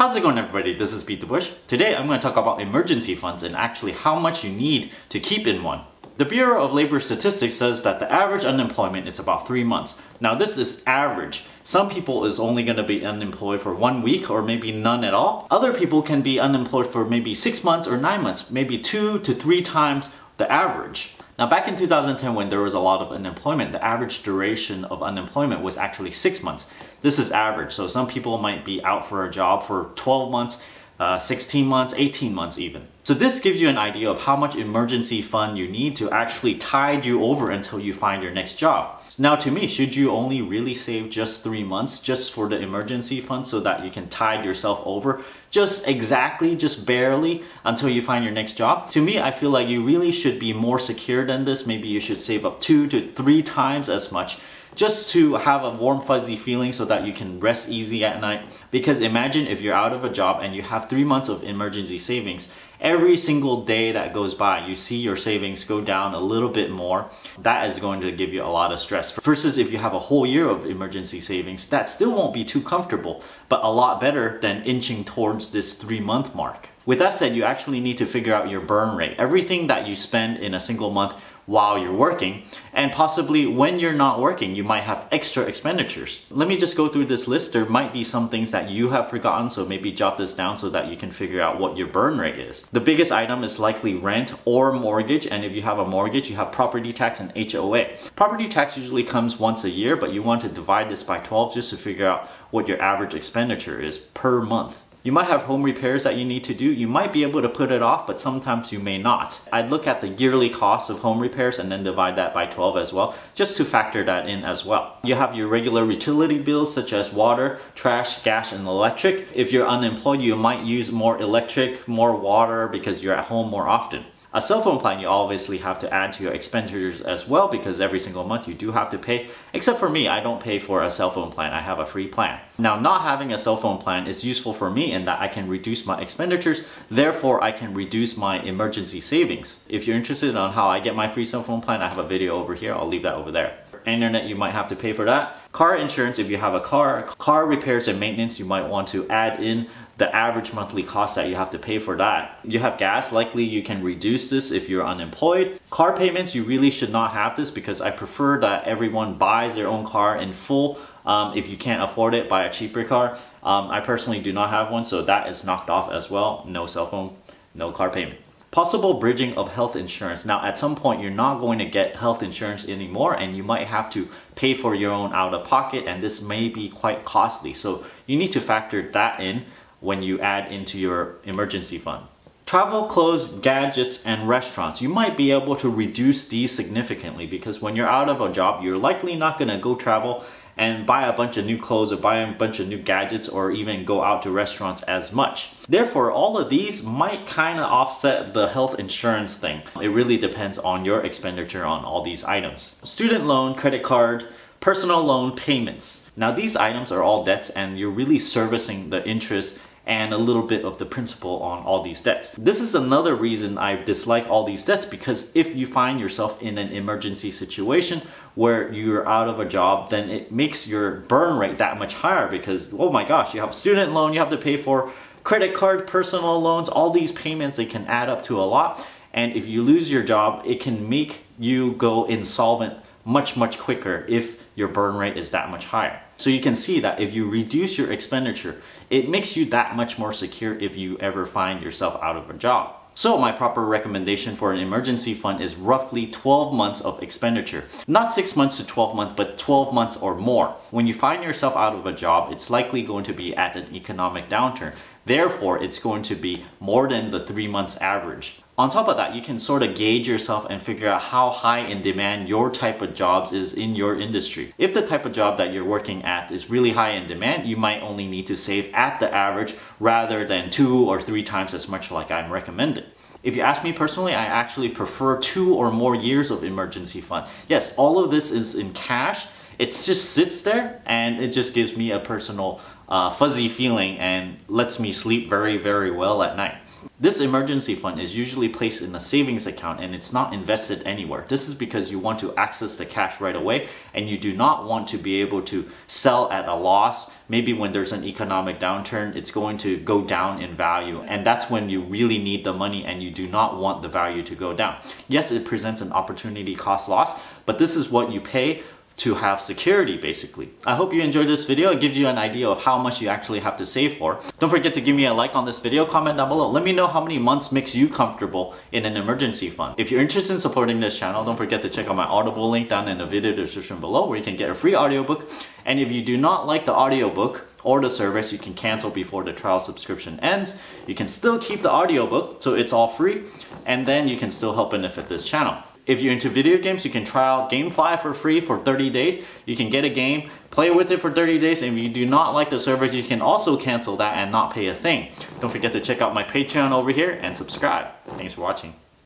How's it going, everybody? This is BeatTheBush. Today I'm going to talk about emergency funds and actually how much you need to keep in one. The Bureau of Labor Statistics says that the average unemployment is about 3 months. Now this is average. Some people is only going to be unemployed for 1 week or maybe none at all. Other people can be unemployed for maybe 6 months or 9 months, maybe 2 to 3 times the average. Now back in 2010 when there was a lot of unemployment, the average duration of unemployment was actually 6 months. This is average, so some people might be out for a job for 12 months, 16 months, 18 months even. So this gives you an idea of how much emergency fund you need to actually tide you over until you find your next job. Now to me, should you only really save just 3 months just for the emergency fund so that you can tide yourself over just exactly, just barely until you find your next job? To me, I feel like you really should be more secure than this. Maybe you should save up 2 to 3 times as much just to have a warm fuzzy feeling so that you can rest easy at night. Because imagine if you're out of a job and you have 3 months of emergency savings. Every single day that goes by, you see your savings go down a little bit more. That is going to give you a lot of stress. Versus if you have a whole year of emergency savings, that still won't be too comfortable, but a lot better than inching towards this 3-month mark. With that said, you actually need to figure out your burn rate. Everything that you spend in a single month while you're working, and possibly when you're not working, you might have extra expenditures. Let me just go through this list. There might be some things that you have forgotten, so maybe jot this down so that you can figure out what your burn rate is. The biggest item is likely rent or mortgage, and if you have a mortgage, you have property tax and HOA. Property tax usually comes once a year, but you want to divide this by 12 just to figure out what your average expenditure is per month. You might have home repairs that you need to do. You might be able to put it off, but sometimes you may not. I'd look at the yearly cost of home repairs and then divide that by 12 as well, just to factor that in as well. You have your regular utility bills such as water, trash, gas, and electric. If you're unemployed, you might use more electric, more water because you're at home more often. A cell phone plan you obviously have to add to your expenditures as well because every single month you do have to pay. Except for me, I don't pay for a cell phone plan. I have a free plan. Now, not having a cell phone plan is useful for me in that I can reduce my expenditures, therefore I can reduce my emergency savings. If you're interested on how I get my free cell phone plan, I have a video over here. I'll leave that over there. Internet, you might have to pay for that. Car insurance, if you have a car repairs and maintenance, you might want to add in the average monthly cost that you have to pay for that. You have gas, likely you can reduce this if you're unemployed. Car payments, you really should not have this because I prefer that everyone buys their own car in full. If you can't afford it, buy a cheaper car. I personally do not have one, so that is knocked off as well. No cell phone, no car payment. Possible bridging of health insurance. Now at some point you're not going to get health insurance anymore and you might have to pay for your own out of pocket, and this may be quite costly. So you need to factor that in when you add into your emergency fund. Travel, clothes, gadgets, and restaurants. You might be able to reduce these significantly because when you're out of a job, you're likely not going to go travel and buy a bunch of new clothes or buy a bunch of new gadgets or even go out to restaurants as much. Therefore, all of these might kind of offset the health insurance thing. It really depends on your expenditure on all these items. Student loan, credit card, personal loan payments. Now these items are all debts and you're really servicing the interest and a little bit of the principal on all these debts. This is another reason I dislike all these debts, because if you find yourself in an emergency situation where you're out of a job, then it makes your burn rate that much higher because, oh my gosh, you have a student loan you have to pay for, credit card, personal loans, all these payments, they can add up to a lot. And if you lose your job, it can make you go insolvent much quicker if your burn rate is that much higher. So you can see that if you reduce your expenditure, it makes you that much more secure if you ever find yourself out of a job. So my proper recommendation for an emergency fund is roughly 12 months of expenditure. Not 6 months to 12 months, but 12 months or more. When you find yourself out of a job, it's likely going to be at an economic downturn. Therefore, it's going to be more than the 3 months average. On top of that, you can sort of gauge yourself and figure out how high in demand your type of jobs is in your industry. If the type of job that you're working at is really high in demand, you might only need to save at the average rather than 2 or 3 times as much like I'm recommending. If you ask me personally, I actually prefer 2 or more years of emergency fund. Yes, all of this is in cash. It just sits there and it just gives me a personal fuzzy feeling and lets me sleep very well at night. This emergency fund is usually placed in a savings account and it's not invested anywhere. This is because you want to access the cash right away and you do not want to be able to sell at a loss. Maybe when there's an economic downturn, it's going to go down in value, and that's when you really need the money and you do not want the value to go down. Yes, it presents an opportunity cost loss, but this is what you pay to have security, basically. I hope you enjoyed this video. It gives you an idea of how much you actually have to save for. Don't forget to give me a like on this video, comment down below. Let me know how many months makes you comfortable in an emergency fund. If you're interested in supporting this channel, don't forget to check out my Audible link down in the video description below where you can get a free audiobook. And if you do not like the audiobook or the service, you can cancel before the trial subscription ends. You can still keep the audiobook, so it's all free, and then you can still help benefit this channel. If you're into video games, you can try out GameFly for free for 30 days. You can get a game, play with it for 30 days, and if you do not like the service, you can also cancel that and not pay a thing. Don't forget to check out my Patreon over here and subscribe. Thanks for watching.